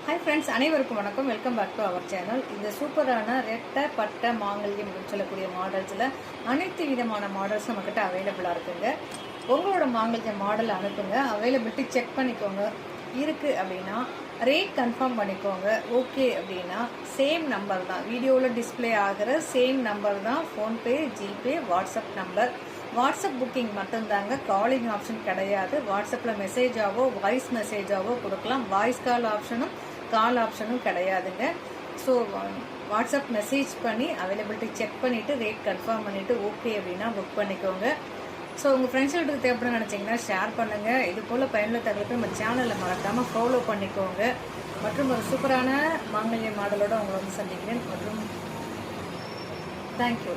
Hi friends, அனைவருக்கும் வணக்கம். Welcome back to our channel. இந்த சூப்பரான ரெட்டை பட்டை மாங்கல்யம் அப்படின்னு சொல்லக்கூடிய மாடல்ஸில் அனைத்து விதமான மாடல்ஸ் நம்மக்கிட்ட அவைலபிளாக இருக்குங்க. உங்களோட மாங்கல்யம் மாடல் அனுப்புங்க, அவைலபிலிட்டி செக் பண்ணிக்கோங்க. இருக்குது அப்படின்னா ரேட் கன்ஃபார்ம் பண்ணிக்கோங்க. ஓகே அப்படின்னா சேம் நம்பர் தான், வீடியோவில் டிஸ்பிளே ஆகிற சேம் நம்பர் தான், PhonePe, GPay, WhatsApp number. WhatsApp booking மட்டும்தாங்க, காலிங் ஆப்ஷன் கிடையாது. வாட்ஸ்அப்பில் மெசேஜாவோ வாய்ஸ் மெசேஜாவோ கொடுக்கலாம். வாய்ஸ் கால் ஆப்ஷனும் கால் ஆப்ஷனும் கிடையாதுங்க. ஸோ வாட்ஸ்அப் மெசேஜ் பண்ணி அவைலபிலிட்டி செக் பண்ணிவிட்டு ரேட் கன்ஃபார்ம் பண்ணிவிட்டு ஓகே அப்படின்னா புக் பண்ணிக்கோங்க. ஸோ உங்கள் ஃப்ரெண்ட்ஸ்களுக்கு தேவைப்படும் நினச்சிங்கன்னா ஷேர் பண்ணுங்கள். இது போல் பயனுள்ள தகவலுக்கு நம்ம சேனலில் மறக்காமல் ஃபாலோ பண்ணிக்கோங்க. மற்றும் ஒரு சூப்பரான மாங்கல்ய மாடலோடு உங்களை வந்து சந்திக்கிறேன். மற்றும் தேங்க்யூ.